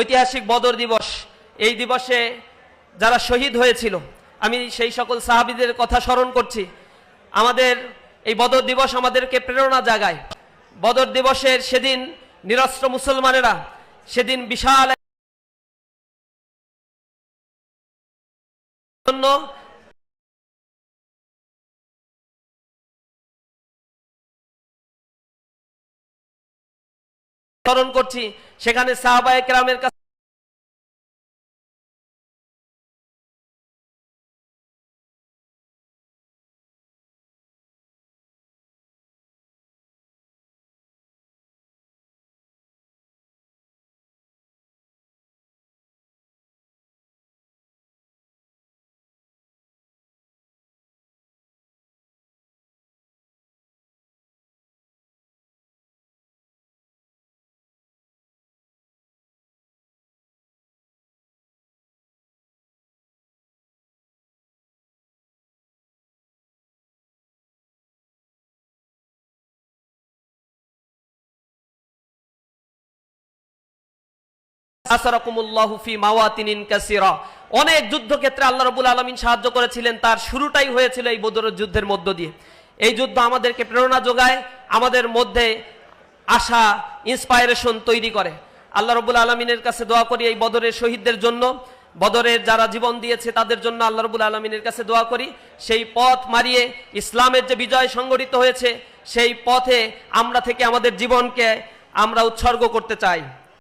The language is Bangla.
ঐতিহাসিক বদর দিবস। এই দিবসে যারা শহীদ হয়েছিল, আমি সেই সকল সাহাবীদের কথা স্মরণ করছি। আমাদের এই বদর দিবস আমাদেরকে প্রেরণা জাগায়। বদর দিবসের সেদিন নিরস্ত্র মুসলমানেরা সেদিন বিশাল জন্য স্মরণ করছি। সেখানে সাহাবায়ে কেরামের কাছে আসরাকুমুল্লাহু ফি মাওয়াতিনিন কাসীরা, অনেক যুদ্ধক্ষেত্রে আল্লাহ রাব্বুল আলামিন সাহায্য করেছিলেন। তার শুরুটাই হয়েছিল এই বদরের যুদ্ধের মধ্য দিয়ে। এই যুদ্ধ আমাদেরকে প্রেরণা যোগায়, আমাদের মধ্যে আশা, ইন্সপায়ারেশন তৈরি করে। আল্লাহ রাব্বুল আলামিনের কাছে দোয়া করি এই বদরের শহীদদের জন্য, বদরের যারা জীবন দিয়েছে তাদের জন্য আল্লাহ রাব্বুল আলামিনের কাছে দোয়া করি। সেই পথ মারিয়ে ইসলামের যে বিজয় সংগঠিত হয়েছে সেই পথে আমরা থেকে আমাদের জীবনকে আমরা উৎসর্গ করতে চাই।